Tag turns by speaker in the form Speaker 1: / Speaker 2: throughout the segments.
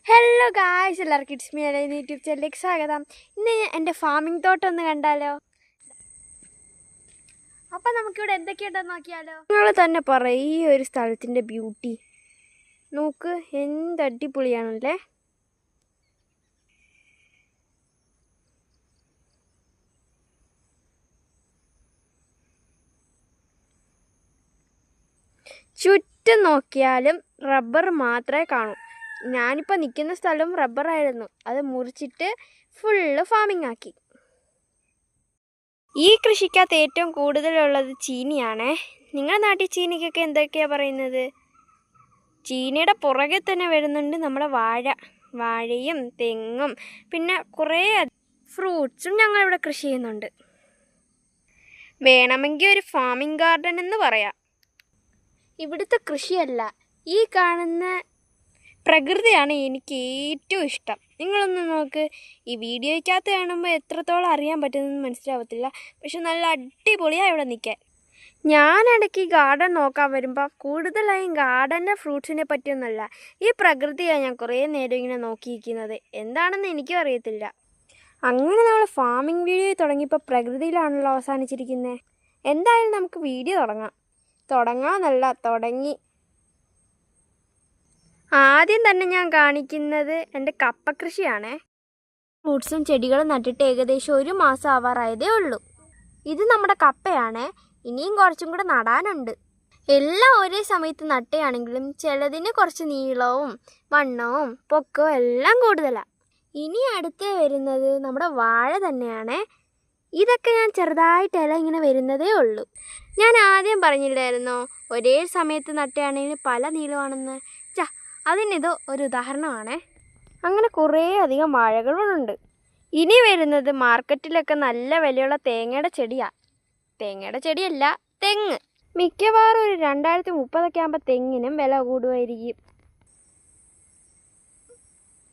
Speaker 1: Hello guys, എല്ലാവർക്കും it's me align YouTube ചാനലിലേക്ക് സ്വാഗതം. ഇന്ന് എൻ്റെ ഫാമിംഗ് തോട്ടം ഒന്ന് കണ്ടാലോ? അപ്പം നമുക്കിവിടെ എന്തൊക്കെയുണ്ടെന്ന് നോക്കിയാലോ? നിങ്ങൾ തന്നെ പറയും ഈ ഒരു സ്ഥലത്തിൻ്റെ ബ്യൂട്ടി നോക്ക്, എന്ത് അടിപൊളിയാണല്ലേ. ചുറ്റും നോക്കിയാലും റബ്ബർ മാത്രമേ കാണൂ. ഞാനിപ്പോൾ നിൽക്കുന്ന സ്ഥലം റബ്ബറായിരുന്നു, അത് മുറിച്ചിട്ട് ഫുള്ള് ഫാമിംഗ് ആക്കി. ഈ കൃഷിക്കകത്ത് ഏറ്റവും കൂടുതലുള്ളത് ചീനിയാണേ. നിങ്ങളുടെ നാട്ടിൽ ചീനിക്കൊക്കെ എന്തൊക്കെയാണ് പറയുന്നത്? ചീനിയുടെ പുറകെ തന്നെ വരുന്നുണ്ട് നമ്മുടെ വാഴയും തെങ്ങും പിന്നെ കുറേ ഫ്രൂട്ട്സും ഞങ്ങളിവിടെ കൃഷി ചെയ്യുന്നുണ്ട്. വേണമെങ്കിൽ ഒരു ഫാമിംഗ് ഗാർഡൻ എന്ന് പറയാം. ഇവിടുത്തെ കൃഷിയല്ല, ഈ കാണുന്ന പ്രകൃതിയാണ് എനിക്ക് ഏറ്റവും ഇഷ്ടം. നിങ്ങളൊന്ന് നോക്ക്, ഈ വീഡിയോയ്ക്കകത്ത് കാണുമ്പോൾ എത്രത്തോളം അറിയാൻ പറ്റുന്നതെന്ന് മനസ്സിലാവത്തില്ല, പക്ഷെ നല്ല അടിപൊളിയാണ് ഇവിടെ നിൽക്കാൻ. ഞാനിടയ്ക്ക് ഈ ഗാർഡൻ നോക്കാൻ വരുമ്പോൾ കൂടുതലായും ഗാർഡൻ്റെ ഫ്രൂട്ട്സിനെ പറ്റിയൊന്നുമല്ല, ഈ പ്രകൃതിയാണ് ഞാൻ കുറേ നേരം ഇങ്ങനെ നോക്കിയിരിക്കുന്നത്. എന്താണെന്ന് എനിക്കും അറിയത്തില്ല. അങ്ങനെ നമ്മൾ ഫാമിംഗ് വീഡിയോ തുടങ്ങിയപ്പോൾ പ്രകൃതിയിലാണല്ലോ അവസാനിച്ചിരിക്കുന്നത്. എന്തായാലും നമുക്ക് വീഡിയോ തുടങ്ങി. ആദ്യം തന്നെ ഞാൻ കാണിക്കുന്നത് എൻ്റെ കപ്പ കൃഷിയാണേ. ഫ്രൂട്ട്സും ചെടികളും നട്ടിട്ട് ഏകദേശം 1 മാസം ആവാറായതേ ഉള്ളൂ. ഇത് നമ്മുടെ കപ്പയാണേ, ഇനിയും കുറച്ചും കൂടെ നടാനുണ്ട്. എല്ലാം ഒരേ സമയത്ത് നട്ടയാണെങ്കിലും ചിലതിന് കുറച്ച് നീളവും വണ്ണവും പൊക്കവും എല്ലാം കൂടുതലാണ്. ഇനി അടുത്ത് വരുന്നത് നമ്മുടെ വാഴ തന്നെയാണേ. ഇതൊക്കെ ഞാൻ ചെറുതായിട്ട് ഇല ഇങ്ങനെ വരുന്നതേ ഉള്ളൂ. ഞാൻ ആദ്യം പറഞ്ഞില്ലായിരുന്നോ ഒരേ സമയത്ത് നട്ടയാണെങ്കിൽ പല നീളമാണെന്ന്? അതിനിത് ഒരു ഉദാഹരണമാണേ. അങ്ങനെ കുറേ അധികം വാഴകളുണ്ട്. ഇനി വരുന്നത് മാർക്കറ്റിലൊക്കെ നല്ല വിലയുള്ള തേങ്ങയുടെ ചെടിയല്ല, തെങ്ങ്. മിക്കവാറും ഒരു 2030 ആകുമ്പോൾ തെങ്ങിനും വില കൂടുമായിരിക്കും.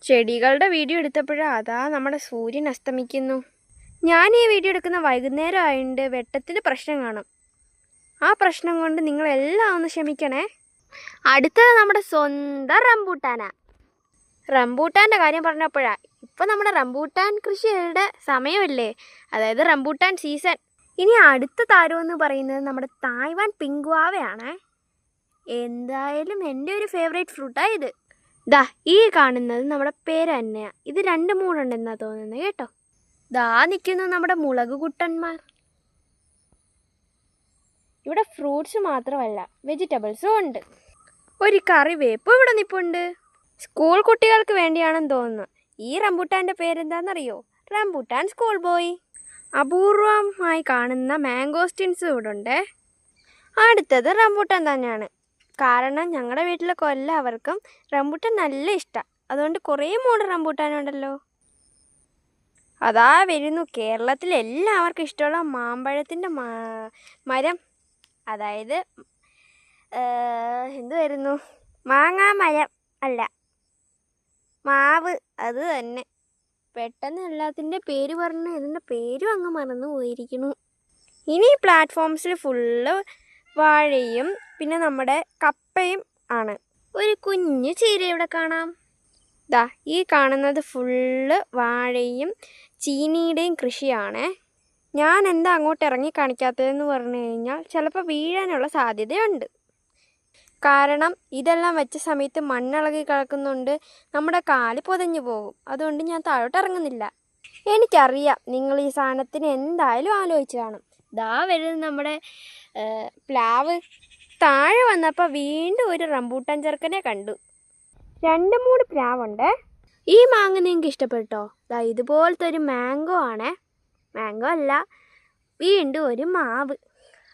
Speaker 1: ചെടികളുടെ വീഡിയോ എടുത്തപ്പോഴാ നമ്മുടെ സൂര്യൻ അസ്തമിക്കുന്നു. ഞാൻ ഈ വീഡിയോ എടുക്കുന്ന വൈകുന്നേരം ആയതുകൊണ്ട് വെട്ടത്തിൽ പ്രശ്നം കാണും. ആ പ്രശ്നം കൊണ്ട് നിങ്ങളെല്ലാം ഒന്ന് ക്ഷമിക്കണേ. അടുത്തത് നമ്മുടെ സ്വന്തം റംബൂട്ടാൻ്റെ കാര്യം പറഞ്ഞപ്പോഴാണ്, ഇപ്പം നമ്മുടെ റംബൂട്ടാൻ കൃഷിയുടെ സമയമല്ലേ, അതായത് റംബൂട്ടാൻ സീസൺ. ഇനി അടുത്ത താരമെന്ന് പറയുന്നത് നമ്മുടെ തായ്വാൻ പിങ്ക് ഗുവാവയാണ്. എന്തായാലും എൻ്റെ ഒരു ഫേവറേറ്റ് ഫ്രൂട്ടാണ് ഇത്. ഈ കാണുന്നത് നമ്മുടെ പേര് തന്നെയാണ്. ഇത് 2-3 ഉണ്ടെന്നാണ് തോന്നുന്നത് കേട്ടോ. നിൽക്കുന്നു നമ്മുടെ മുളക് കുട്ടന്മാർ. ഇവിടെ ഫ്രൂട്ട്സ് മാത്രമല്ല വെജിറ്റബിൾസും ഉണ്ട്. ഒരു കറിവേപ്പ് ഇവിടെ നിൽപ്പുണ്ട്. സ്കൂൾ കുട്ടികൾക്ക് വേണ്ടിയാണെന്ന് തോന്നുന്നു. ഈ റംബൂട്ടാൻ്റെ പേരെന്താണെന്നറിയോ? Rambutan school boy. അപൂർവമായി കാണുന്ന മാംഗോസ്റ്റിൻസും ഇവിടെ ഉണ്ട്. അടുത്തത് റംബൂട്ടാൻ തന്നെയാണ്. കാരണം ഞങ്ങളുടെ വീട്ടിലൊക്കെ എല്ലാവർക്കും റംബൂട്ടാൻ നല്ല ഇഷ്ടമാണ്. അതുകൊണ്ട് കുറേ മൂട് റംബൂട്ടാനുണ്ടല്ലോ. വരുന്നു കേരളത്തിൽ എല്ലാവർക്കും ഇഷ്ടമുള്ള മാമ്പഴത്തിൻ്റെ മരം, അതായത് എന്തുവായിരുന്നു, മാങ്ങാ മരം അല്ല, മാവ്. അത് തന്നെ. പെട്ടെന്ന് എല്ലാത്തിൻ്റെ പേര് പറഞ്ഞ് ഇതിൻ്റെ പേരും അങ്ങ് മറന്നു പോയിരിക്കുന്നു. ഇനി പ്ലാറ്റ്ഫോംസിൽ ഫുള്ള് വാഴയും പിന്നെ നമ്മുടെ കപ്പയും ആണ്. ഒരു കുഞ്ഞു ചീര ഇവിടെ കാണാം. ഈ കാണുന്നത് ഫുള്ള് വാഴയും ചീനിയുടെയും കൃഷിയാണ്. ഞാൻ എന്താ അങ്ങോട്ട് ഇറങ്ങി കാണിക്കാത്തതെന്ന് പറഞ്ഞു കഴിഞ്ഞാൽ ചിലപ്പോൾ വീഴാനുള്ള സാധ്യതയുണ്ട്. കാരണം ഇതെല്ലാം വെച്ച സമയത്ത് മണ്ണിളകി കിടക്കുന്നുണ്ട്, നമ്മുടെ കാല് പൊതഞ്ഞു പോകും. അതുകൊണ്ട് ഞാൻ താഴോട്ട് ഇറങ്ങുന്നില്ല. എനിക്കറിയാം നിങ്ങൾ ഈ സാധനത്തിന് എന്തായാലും ആലോചിച്ച് കാണും. വരുന്നത് നമ്മുടെ പ്ലാവ്. താഴെ വന്നപ്പോൾ വീണ്ടും ഒരു റംബൂട്ടാൻ ചെറുക്കനെ കണ്ടു. 2-3 പ്ലാവുണ്ട്. ഈ മാങ്ങ നിങ്ങൾക്ക് ഇഷ്ടപ്പെട്ടോ? ഇതുപോലത്തെ ഒരു മാംഗോ ആണേ. മാംഗോ അല്ല, വീണ്ടും ഒരു മാവ്.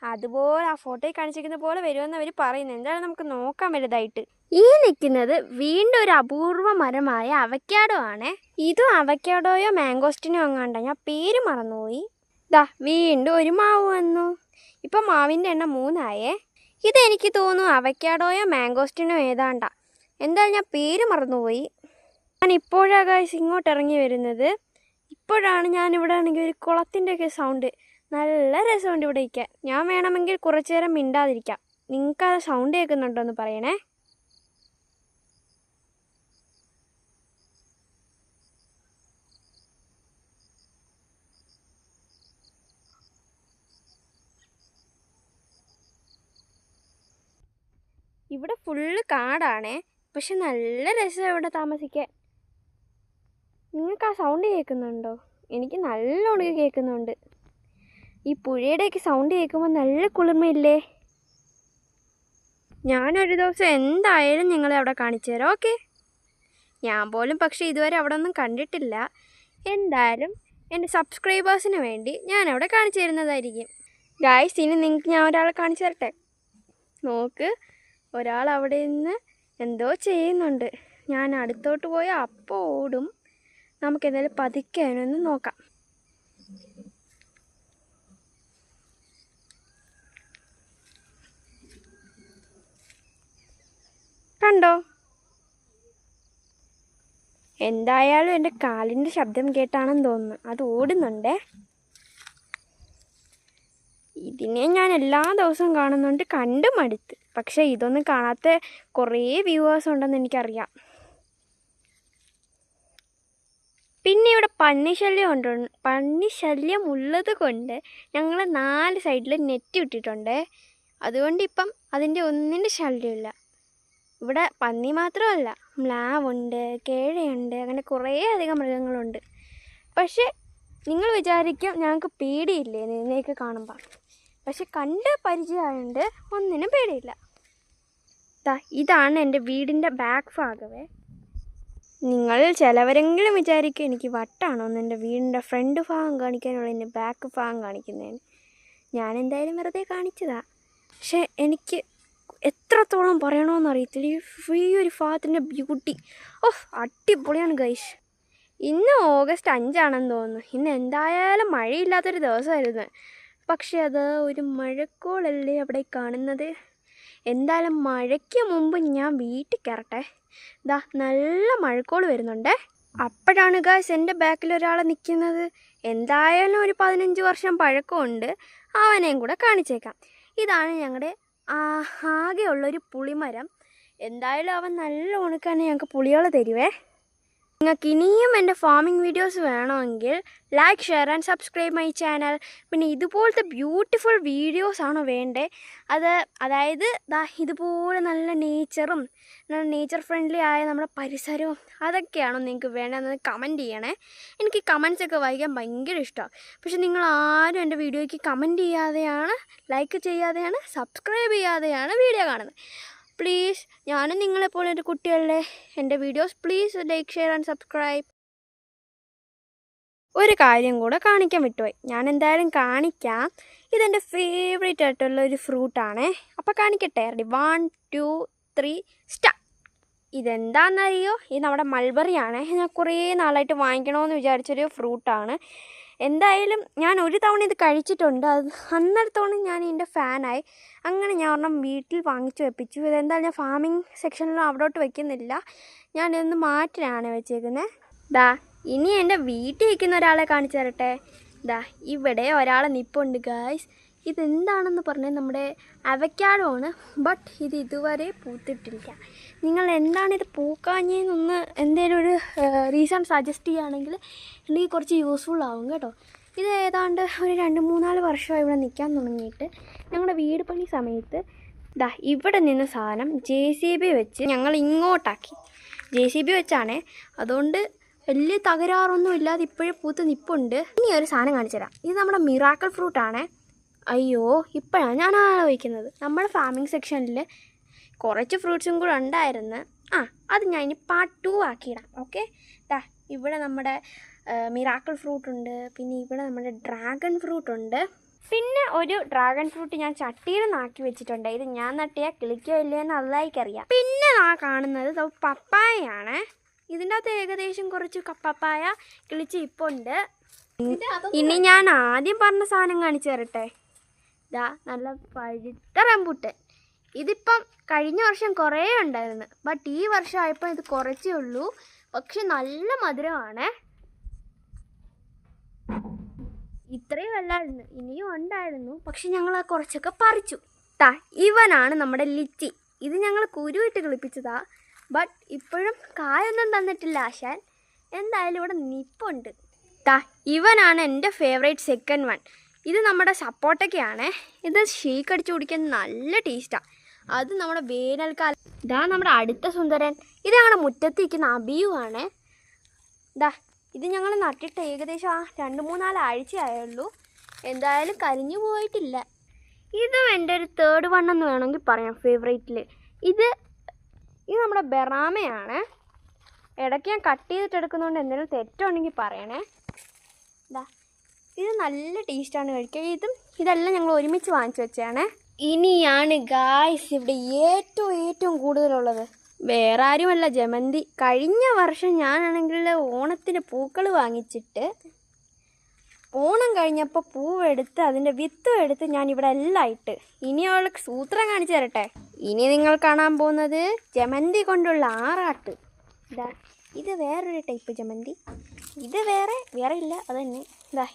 Speaker 1: അതുപോലെ ആ ഫോട്ടോയിൽ കാണിച്ചിരിക്കുന്ന പോലെ വരുമെന്ന് അവർ പറയുന്നത്. എന്തായാലും നമുക്ക് നോക്കാം വലുതായിട്ട്. ഈ നിൽക്കുന്നത് വീണ്ടും ഒരു അപൂർവ മരമായ അവക്കാഡോ ആണേ. ഇതും അവക്കാഡോയോ മാംഗോസ്റ്റിനോ അങ്ങാണ്ട, ഞാൻ പേര് മറന്നുപോയി. വീണ്ടും ഒരു മാവ് വന്നു. ഇപ്പം മാവിൻ്റെ എണ്ണം 3 ആയേ. ഇതെനിക്ക് തോന്നുന്നു അവക്കാഡോയോ മാംഗോസ്റ്റിനോ ഏതാണ്ടാ. എന്തായാലും ഞാൻ പേര് മറന്നുപോയി. ഞാൻ ഇപ്പോഴാണ് ഇങ്ങോട്ട് ഇറങ്ങി വരുന്നത്. ഇപ്പോഴാണ് ഞാനിവിടെ ആണെങ്കിൽ ഒരു കുളത്തിൻ്റെയൊക്കെ സൗണ്ട്. നല്ല രസമുണ്ട് ഇവിടെ ഇരിക്കാൻ. ഞാൻ വേണമെങ്കിൽ കുറച്ചു നേരം മിണ്ടാതിരിക്കാം. നിങ്ങൾക്ക് ആ സൗണ്ട് കേൾക്കുന്നുണ്ടോ എന്ന് പറയണേ. ഇവിടെ ഫുള്ള് കാടാണേ, പക്ഷെ നല്ല രസമാണ് ഇവിടെ താമസിക്കാൻ. നിങ്ങൾക്ക് ആ സൗണ്ട് കേൾക്കുന്നുണ്ടോ? എനിക്ക് നല്ലോണം കേൾക്കുന്നുണ്ട്. ഈ പുഴയുടെയൊക്കെ സൗണ്ട് കേൾക്കുമ്പോൾ നല്ല കുളിർമയില്ലേ. ഞാനൊരു ദിവസം എന്തായാലും നിങ്ങളെ അവിടെ കാണിച്ചു തരാം. ഓക്കെ? ഞാൻ പോലും പക്ഷേ ഇതുവരെ അവിടെ ഒന്നും കണ്ടിട്ടില്ല. എന്തായാലും എൻ്റെ സബ്സ്ക്രൈബേഴ്സിന് വേണ്ടി ഞാൻ അവിടെ കാണിച്ചു തരുന്നതായിരിക്കും. ഗായ്സ്, ഇനി നിങ്ങൾക്ക് ഞാൻ ഒരാളെ കാണിച്ചു തരട്ടെ. നോക്ക്, ഒരാൾ അവിടെ നിന്ന് എന്തോ ചെയ്യുന്നുണ്ട്. ഞാൻ അടുത്തോട്ട് പോയി അപ്പോൾ ഓടും. നമുക്കെന്തായാലും പതുക്കെ അതിനൊന്ന് നോക്കാം. കണ്ടോ? എന്തായാലും എൻ്റെ കാലിൻ്റെ ശബ്ദം കേട്ടാണെന്ന് തോന്നുന്നു. അത് ഓടുന്നുണ്ടേ. ഇതിനെ ഞാൻ എല്ലാ ദിവസവും കാണുന്നുണ്ട്, കണ്ടും മടുത്ത്. പക്ഷേ ഇതൊന്നും കാണാത്ത കുറേ വ്യൂവേഴ്സ് ഉണ്ടെന്ന് എനിക്കറിയാം. പിന്നെ ഇവിടെ പന്നിശല്യം ഉള്ളത് കൊണ്ട് ഞങ്ങൾ 4 സൈഡിൽ നെറ്റ് ഇട്ടിട്ടുണ്ട്. അതുകൊണ്ട് ഇപ്പം അതിൻ്റെ ഒന്നിൻ്റെ ശല്യമില്ല. ഇവിടെ പന്നി മാത്രമല്ല, മ്ലാവുണ്ട്, കേഴയുണ്ട്, അങ്ങനെ കുറേ അധികം മൃഗങ്ങളുണ്ട്. പക്ഷേ നിങ്ങൾ വിചാരിക്കും ഞങ്ങൾക്ക് പേടിയില്ലേ നിന്നെയൊക്കെ കാണുമ്പോൾ. പക്ഷെ കണ്ട് പരിചയമായതുകൊണ്ട് ഒന്നിനും പേടിയില്ല. ഇതാണ് എൻ്റെ വീടിൻ്റെ ബാക്ക് ഭാഗമേ. നിങ്ങൾ ചിലവരെങ്കിലും വിചാരിക്കും എനിക്ക് വട്ടാണോ എൻ്റെ വീടിൻ്റെ ഫ്രണ്ട് ഭാഗം കാണിക്കാനുള്ള എൻ്റെ ബാക്ക് ഭാഗം കാണിക്കുന്നതിന്. ഞാൻ എന്തായാലും വെറുതെ കാണിച്ചതാ. പക്ഷെ എനിക്ക് എത്രത്തോളം പറയണമെന്ന് അറിയത്തില്ല. ഈ ഒരു ഭാഗത്തിൻ്റെ ബ്യൂട്ടി അടിപൊളിയാണ് ഗൈസ്. ഇന്ന് ഓഗസ്റ്റ് 5 തോന്നുന്നു. ഇന്ന് എന്തായാലും മഴയില്ലാത്തൊരു ദിവസമായിരുന്നു. പക്ഷെ അത് ഒരു മഴക്കോളല്ലേ അവിടെ കാണുന്നത്. എന്തായാലും മഴയ്ക്ക് മുമ്പ് ഞാൻ വീട്ടിൽ കയറട്ടെ. നല്ല മഴക്കോൾ വരുന്നുണ്ടേ. അപ്പോഴാണ് ഗൈസ് എൻ്റെ ബാക്കിൽ ഒരാൾ നിൽക്കുന്നത്. എന്തായാലും ഒരു 15 വർഷം പഴക്കമുണ്ട്. അവനെയും കൂടെ കാണിച്ചേക്കാം. ഇതാണ് ഞങ്ങളുടെ ആകെയുള്ളൊരു പുളിമരം. എന്തായാലും അവൻ നല്ല ഉണക്കാണ് ഞങ്ങൾക്ക് പുളികൾ തരുവേ. നിങ്ങൾക്ക് ഇനിയും എൻ്റെ ഫാമിംഗ് വീഡിയോസ് വേണമെങ്കിൽ like, share and subscribe my channel. പിന്നെ ഇതുപോലത്തെ ബ്യൂട്ടിഫുൾ വീഡിയോസാണോ വേണ്ടേ? അതായത് ഇതുപോലെ നല്ല നേച്ചറും നല്ല നേച്ചർ ഫ്രണ്ട്ലി ആയ നമ്മുടെ പരിസരവും അതൊക്കെയാണോ നിങ്ങൾക്ക് വേണ്ടതെന്ന് കമൻറ്റ് ചെയ്യണേ. എനിക്ക് കമൻറ്റ്സൊക്കെ വായിക്കാൻ ഭയങ്കര ഇഷ്ടമാണ്. പക്ഷെ നിങ്ങൾ ആരും എൻ്റെ വീഡിയോയ്ക്ക് കമൻറ്റ് ചെയ്യാതെയാണ്, ലൈക്ക് ചെയ്യാതെയാണ്, സബ്സ്ക്രൈബ് ചെയ്യാതെയാണ് വീഡിയോ കാണുന്നത്. പ്ലീസ്, ഞാനും നിങ്ങളെപ്പോലെ ഒരു കുട്ടികളെ. എൻ്റെ videos please like, share and subscribe. ഒരു കാര്യം കൂടെ കാണിക്കാൻ വിട്ടുപോയി. ഞാൻ എന്തായാലും കാണിക്കാം. ഇതെൻ്റെ ഫേവറേറ്റ് ആയിട്ടുള്ള ഒരു ഫ്രൂട്ടാണേ. അപ്പോൾ കാണിക്കട്ടെ. Ready, 1 2 3 start. ഇതെന്താണെന്നറിയോ? ഇത് നമ്മുടെ മൾബറിയാണേ. ഞാൻ കുറേ നാളായിട്ട് വാങ്ങിക്കണമെന്ന് വിചാരിച്ചൊരു ഫ്രൂട്ടാണ്. എന്തായാലും ഞാൻ ഒരു തവണ ഇത് കഴിച്ചിട്ടുണ്ട്. അന്നേരത്തോളം ഞാൻ ഇതിൻ്റെ ഫാനായി. അങ്ങനെ ഞാൻ ഒരെണ്ണം വീട്ടിൽ വാങ്ങിച്ചു വെപ്പിച്ചു. ഇതെന്തായാലും ഞാൻ ഫാമിംഗ് സെക്ഷനിലും അവിടോട്ട് വയ്ക്കുന്നില്ല. ഞാനിതൊന്ന് മാറ്റിലാണ് വെച്ചേക്കുന്നത്. ഇനി എൻ്റെ വീട്ടിൽ വയ്ക്കുന്ന ഒരാളെ കാണിച്ചു തരട്ടെ. ഇവിടെ ഒരാളെ നിപ്പുണ്ട് ഗായ്സ്. ഇതെന്താണെന്ന് പറഞ്ഞാൽ നമ്മുടെ അവക്കാഡോ ആണ്. ബട്ട് ഇത് ഇതുവരെ പൂത്തിട്ടില്ല. നിങ്ങൾ എന്താണിത് പൂക്കാഞ്ഞെന്നൊന്ന് എന്തെങ്കിലും ഒരു റീസൺ സജസ്റ്റ് ചെയ്യുകയാണെങ്കിൽ എനിക്ക് കുറച്ച് യൂസ്ഫുൾ ആവും കേട്ടോ. ഇത് ഏതാണ്ട് ഒരു 2-3-4 വർഷമായി ഇവിടെ നിൽക്കാൻ തുടങ്ങിയിട്ട്. ഞങ്ങളുടെ വീട് പണി സമയത്ത് ഇവിടെ നിന്ന് സാധനം JCB വെച്ച് ഞങ്ങൾ ഇങ്ങോട്ടാക്കി. JCB വെച്ചാണേ. അതുകൊണ്ട് വലിയ തകരാറൊന്നും ഇല്ലാതെ ഇപ്പോഴും പൂത്ത് നിപ്പുണ്ട്. ഇനി ഒരു സാധനം കാണിച്ചു തരാം. ഇത് നമ്മുടെ മിറാക്കിൾ ഫ്രൂട്ടാണേ. അയ്യോ, ഇപ്പോഴാണ് ഞാൻ ആലോചിക്കുന്നത്. നമ്മുടെ ഫാമിംഗ് സെക്ഷനിൽ കുറച്ച് ഫ്രൂട്ട്സും കൂടെ ഉണ്ടായിരുന്നു. അത് ഞാൻ ഇനി പാർട്ട് 2 ആക്കിയിടാം. ഓക്കെ? ഇവിടെ നമ്മുടെ മിറാക്കിൾ ഫ്രൂട്ടുണ്ട്. പിന്നെ ഇവിടെ നമ്മുടെ ഡ്രാഗൺ ഫ്രൂട്ടുണ്ട്. പിന്നെ ഒരു ഡ്രാഗൺ ഫ്രൂട്ട് ഞാൻ ചട്ടിയിൽ നിന്നാക്കി വെച്ചിട്ടുണ്ട്. ഇത് ഞാൻ നട്ടിയാൽ കിളിക്കോ ഇല്ലയെന്ന് അല്ലായിക്കറിയാം. പിന്നെ കാണുന്നത് പപ്പായയാണ്. ഇതിൻ്റെ അകത്ത് ഏകദേശം കുറച്ച് പപ്പായ കിളിച്ച് ഇപ്പുണ്ട്. ഇനി ഞാൻ ആദ്യം പറഞ്ഞ സാധനം കാണിച്ചു തരട്ടെ. നല്ല പഴുത്ത റംബൂട്ടാൻ. ഇതിപ്പം കഴിഞ്ഞ വർഷം കുറേ ഉണ്ടായിരുന്നു. ബട്ട് ഈ വർഷമായപ്പോൾ ഇത് കുറച്ചേ ഉള്ളൂ. പക്ഷെ നല്ല മധുരമാണ്. ഇത്രയും അല്ലായിരുന്നു, ഇനിയും ഉണ്ടായിരുന്നു. പക്ഷെ ഞങ്ങൾ കുറച്ചൊക്കെ പറിച്ചു. ഇവനാണ് നമ്മുടെ ലിച്ചി. ഇത് ഞങ്ങൾ കുരുവിട്ട് കിളിപ്പിച്ചതാ. ബട്ട് ഇപ്പോഴും കായൊന്നും തന്നിട്ടില്ല ആശാൻ. എന്തായാലും ഇവിടെ നിപ്പുണ്ട്. ഇവനാണ് എൻ്റെ ഫേവറേറ്റ് സെക്കൻഡ് വൺ. ഇത് നമ്മുടെ സപ്പോട്ടൊക്കെയാണേ. ഇത് ഷേക്ക് അടിച്ച് കുടിക്കാൻ നല്ല ടേസ്റ്റാണ്. അത് നമ്മുടെ വേനൽക്കാലം. ഇതാ നമ്മുടെ അടുത്ത സുന്ദരൻ. ഇത് ഞങ്ങളുടെ മുറ്റത്ത് നിൽക്കുന്ന അബിയുവാണ്. ഇതാ ഇത് ഞങ്ങൾ നട്ടിട്ട് ഏകദേശം 2-3-4 ആഴ്ചയായുള്ളൂ. എന്തായാലും കരിഞ്ഞു പോയിട്ടില്ല. ഇതും എൻ്റെ ഒരു തേർഡ് വൺ എന്ന് വേണമെങ്കിൽ പറയാം ഫേവറേറ്റിൽ. ഇത് നമ്മുടെ ബെറാമയാണ്. ഇടയ്ക്ക് ഞാൻ കട്ട് ചെയ്തിട്ട് എടുക്കുന്നതുകൊണ്ട് എന്തെങ്കിലും തെറ്റുണ്ടെങ്കിൽ പറയണേ. ഇതാ ഇത് നല്ല ടേസ്റ്റാണ് കഴിക്കുക. ഇതെല്ലാം ഞങ്ങൾ ഒരുമിച്ച് വാങ്ങിച്ചു വെച്ചാണ്. ഇനിയാണ് ഗായ്സ് ഇവിടെ ഏറ്റവും കൂടുതലുള്ളത്. വേറെ ആരുമല്ല, ജമന്തി. കഴിഞ്ഞ വർഷം ഞാനാണെങ്കിൽ ഓണത്തിന് പൂക്കൾ വാങ്ങിച്ചിട്ട് ഓണം കഴിഞ്ഞപ്പോൾ പൂവെടുത്ത് അതിൻ്റെ വിത്തും എടുത്ത് ഞാനിവിടെ എല്ലാം ഇട്ട്. ഇനിയുള്ള സൂത്രം കാണിച്ചു തരട്ടെ. ഇനി നിങ്ങൾ കാണാൻ പോകുന്നത് ജമന്തി കൊണ്ടുള്ള ആറാട്ട്. ഇതാ ഇത് വേറൊരു ടൈപ്പ് ജമന്തി. ഇത് വേറെ ഇല്ല, അത് തന്നെ. ഇതാ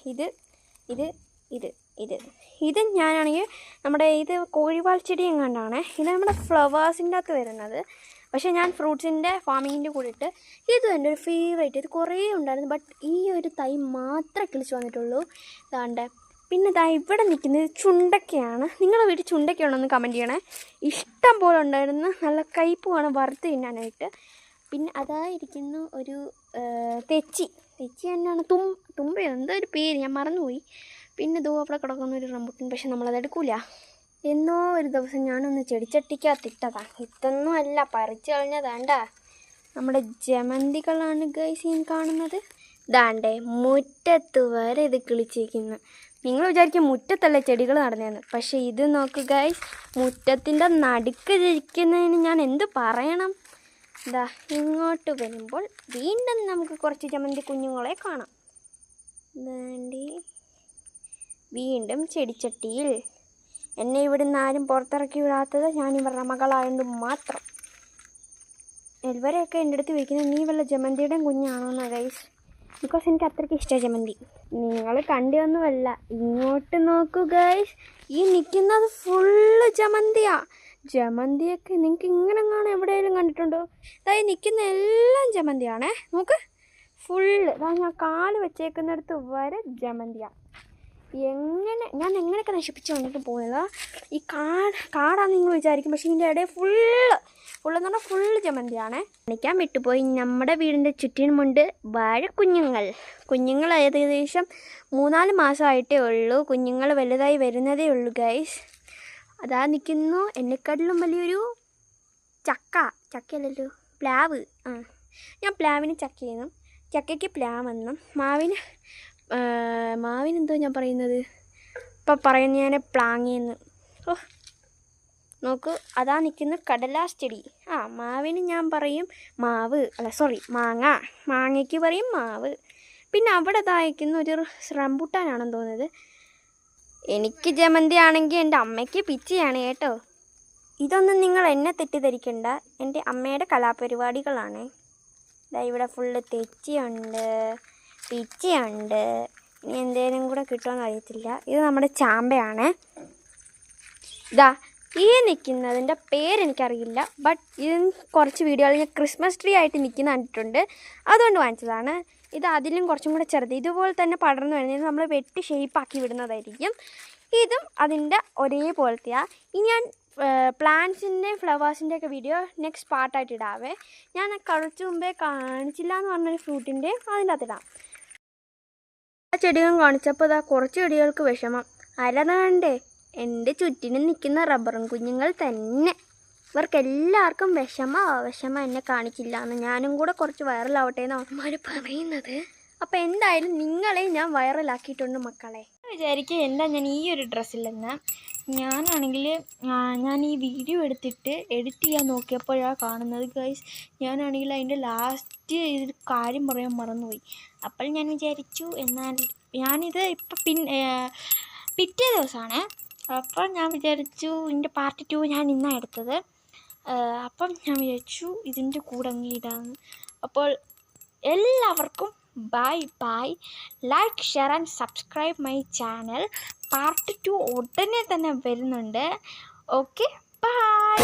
Speaker 1: ഇത് ഞാനാണെങ്കിൽ നമ്മുടെ ഇത് കോഴിവാൽ ചെടി എങ്ങാണ്ടാണ്. ഇത് നമ്മുടെ ഫ്ലവേഴ്സിൻ്റെ അകത്ത് വരുന്നത്. പക്ഷേ ഞാൻ ഫ്രൂട്ട്സിൻ്റെ ഫാമിങ്ങിൻ്റെ കൂടെ ഇട്ട്. ഇത് എൻ്റെ ഒരു ഫേവറേറ്റ്. ഇത് കുറേ ഉണ്ടായിരുന്നു, ബട്ട് ഈ ഒരു തൈ മാത്രമേ കിളിച്ച് വന്നിട്ടുള്ളൂ. ഇതാണ്ട് പിന്നെ ഇവിടെ നിൽക്കുന്നത് ചുണ്ടക്കയാണ്. നിങ്ങളുടെ വീട്ടിൽ ചുണ്ടക്കയാണോന്ന് കമൻറ്റ് ചെയ്യണേ. ഇഷ്ടം പോലെ ഉണ്ടായിരുന്നു. നല്ല കയ്പ്പുമാണ് വറുത്ത് തിന്നാനായിട്ട്. പിന്നെ അതായിരിക്കുന്നു ഒരു തെച്ചി തന്നെയാണ്. തുമ്പ എന്തോ ഒരു പേര് ഞാൻ മറന്നുപോയി. പിന്നെ അവിടെ കിടക്കുന്ന ഒരു റംബുട്ടാൻ, പക്ഷെ നമ്മളത് എടുക്കൂല. എന്നോ ഒരു ദിവസം ഞാനൊന്ന് ചെടിച്ചട്ടിക്കകത്തിട്ടതാണ്. ഇതൊന്നും അല്ല, പറിച്ചു കളഞ്ഞതാണ്ട നമ്മുടെ ജമന്തികളാണ് ഗൈസ് ഈ കാണുന്നത്. ദാണ്ടേ മുറ്റത്ത് വരെ ഇത് കിളിച്ചിരിക്കുന്നു. നിങ്ങൾ വിചാരിക്കും മുറ്റത്തല്ലേ ചെടികൾ നടന്നതെന്ന്. പക്ഷേ ഇത് നോക്ക് ഗൈസ്, മുറ്റത്തിൻ്റെ നടുക്ക് ഇരിക്കുന്നതിന് ഞാൻ എന്ത് പറയണം. ഇതാ ഇങ്ങോട്ട് വരുമ്പോൾ വീണ്ടും നമുക്ക് കുറച്ച് ജമന്തി കുഞ്ഞുങ്ങളെ കാണാം. വീണ്ടും ചെടിച്ചട്ടിയിൽ. എന്നെ ഇവിടുന്ന് ആരും പുറത്തിറക്കി വിടാത്തത് ഞാൻ ഇവരുടെ മകളായതുകൊണ്ട് മാത്രം. എല്ലാവരെയൊക്കെ എൻ്റെ അടുത്ത് വിളിക്കുന്നത് നീ വല്ല ജമന്തിയുടെയും കുഞ്ഞാണോന്നാ ഗൈസ്. ബിക്കോസ് എനിക്ക് അത്രയ്ക്ക് ഇഷ്ടമാണ് ജമന്തി. നിങ്ങൾ കണ്ടൊന്നുമല്ല, ഇങ്ങോട്ട് നോക്കൂ ഗൈസ്. ഈ നിൽക്കുന്നത് ഫുള്ള് ജമന്തിയാണ്. ജമന്തിയൊക്കെ നിങ്ങൾക്ക് ഇങ്ങനെ കാണാൻ എവിടെയെങ്കിലും കണ്ടിട്ടുണ്ടോ? അതായത് നിൽക്കുന്ന എല്ലാം ജമന്തിയാണേ. നോക്ക് ഫുള്ള്. ഞാൻ കാല് വെച്ചേക്കുന്നിടത്ത് വരെ ജമന്തിയാണ്. ഞാൻ എങ്ങനെയൊക്കെ നശിപ്പിച്ചുകൊണ്ടിട്ട് പോകുന്നത്. ഈ കാടാന്ന് നിങ്ങൾ വിചാരിക്കും, പക്ഷേ ഇതിൻ്റെ ഇടയിൽ ഫുള്ളെന്ന് പറഞ്ഞാൽ ഫുള്ള് ജമന്തിയാണേ. കാണിക്കാൻ വിട്ടുപോയി, നമ്മുടെ വീടിൻ്റെ ചുറ്റിനുമുണ്ട് കുഞ്ഞുങ്ങൾ ഏകദേശം 3-4 മാസമായിട്ടേ ഉള്ളൂ. കുഞ്ഞുങ്ങൾ വലുതായി വരുന്നതേ ഉള്ളൂ ഗൈസ്. അതാ നിൽക്കുന്നു എന്നെക്കാട്ടിലും വലിയൊരു ചക്കയല്ലല്ലോ, പ്ലാവ്. ഞാൻ പ്ലാവിന് ചക്ക ചെയ്യുന്നു, ചക്കയ്ക്ക് പ്ലാവെന്നും, മാവിനെന്തോ ഞാൻ പറയുന്നത് ഇപ്പം പറയുന്നത് ഞാൻ പ്ലാങ്ങിയെന്ന്. നോക്കൂ അതാ നിൽക്കുന്ന കടലാസ് ചെടി. മാവിന് ഞാൻ പറയും മാങ്ങയ്ക്ക് പറയും മാവ്. പിന്നെ അവിടെ തായ്ക്കുന്ന ഒരു റംബുട്ടാനാണെന്ന് തോന്നുന്നത്. എനിക്ക് ജമന്തി ആണെങ്കിൽ എൻ്റെ അമ്മയ്ക്ക് പിച്ചിയാണ് കേട്ടോ. ഇതൊന്നും നിങ്ങൾ എന്നെ തെറ്റിദ്ധരിക്കണ്ട, എൻ്റെ അമ്മയുടെ കലാപരിപാടികളാണ്. ഇവിടെ ഫുള്ള് തെച്ചിയുണ്ട്, പിച്ചിയുണ്ട്. ഇനി എന്തേലും കൂടെ കിട്ടുമെന്ന് അറിയത്തില്ല. ഇത് നമ്മുടെ ചാമ്പയാണ്. ഈ നിൽക്കുന്നതിൻ്റെ പേരെനിക്കറിയില്ല, ബട്ട് ഇത് കുറച്ച് വീഡിയോയിൽ ഞാൻ ക്രിസ്മസ് ട്രീ ആയിട്ട് നിൽക്കുന്ന കണ്ടിട്ടുണ്ട്, അതുകൊണ്ട് വാങ്ങിച്ചതാണ്. ഇത് അതിലും കുറച്ചും കൂടെ ചെറുത്, ഇതുപോലെ തന്നെ പടർന്നു വരുന്നത് നമ്മൾ വെട്ടി ഷേപ്പാക്കി വിടുന്നതായിരിക്കും. ഇതും അതിൻ്റെ ഒരേപോലത്തെയാണ്. ഇനി ഞാൻ പ്ലാന്റ്സിൻ്റെയും ഫ്ലവേഴ്സിൻ്റെയൊക്കെ വീഡിയോ നെക്സ്റ്റ് പാർട്ടായിട്ട് ഇടാവേ. ഞാൻ കുറച്ച് മുമ്പേ കാണിച്ചില്ല എന്ന് പറഞ്ഞൊരു ഫ്രൂട്ടിൻ്റെ അതിൻ്റെ അകത്തിടാം. ആ ചെടികളും കാണിച്ചപ്പോൾ കുറച്ച് ചെടികൾക്ക് വിഷമം. അരതാണ്ടേ എൻ്റെ ചുറ്റിനും നിൽക്കുന്ന റബ്ബറും കുഞ്ഞുങ്ങൾ തന്നെ. ഇവർക്കെല്ലാവർക്കും വിഷമം എന്നെ കാണിക്കില്ല എന്ന്. ഞാനും കൂടെ കുറച്ച് വൈറലാവട്ടെ എന്നാണ് അവന്മാർ പറയുന്നത്. അപ്പോൾ എന്തായാലും നിങ്ങളെ ഞാൻ വൈറലാക്കിയിട്ടുണ്ട് മക്കളെ. വിചാരിക്കുക എന്താ ഞാൻ ഈ ഒരു ഡ്രസ്സില്ലെന്ന്. ഞാനാണെങ്കിൽ ഞാൻ ഈ വീഡിയോ എടുത്തിട്ട് എഡിറ്റ് ചെയ്യാൻ നോക്കിയപ്പോഴാണ് കാണുന്നത് ഗൈസ്. ഞാനാണെങ്കിൽ അതിൻ്റെ ലാസ്റ്റ് ഒരു കാര്യം പറയാൻ മറന്നുപോയി. അപ്പോൾ ഞാൻ വിചാരിച്ചു എന്നാൽ ഞാനിത് ഇപ്പം പിറ്റേ ദിവസമാണ്. അപ്പോൾ ഞാൻ വിചാരിച്ചു ഇതിൻ്റെ പാർട്ട് 2 ഞാൻ ഇന്നാണ് എടുത്തത്. അപ്പം ഞാൻ വിചാരിച്ചു ഇതിൻ്റെ കൂടെ അങ്ങ് ഇടാന്ന്. അപ്പോൾ എല്ലാവർക്കും bye. Like, share and subscribe my channel. Part 2 ഉടനെ തന്നെ വരുന്നുണ്ട്. Okay by.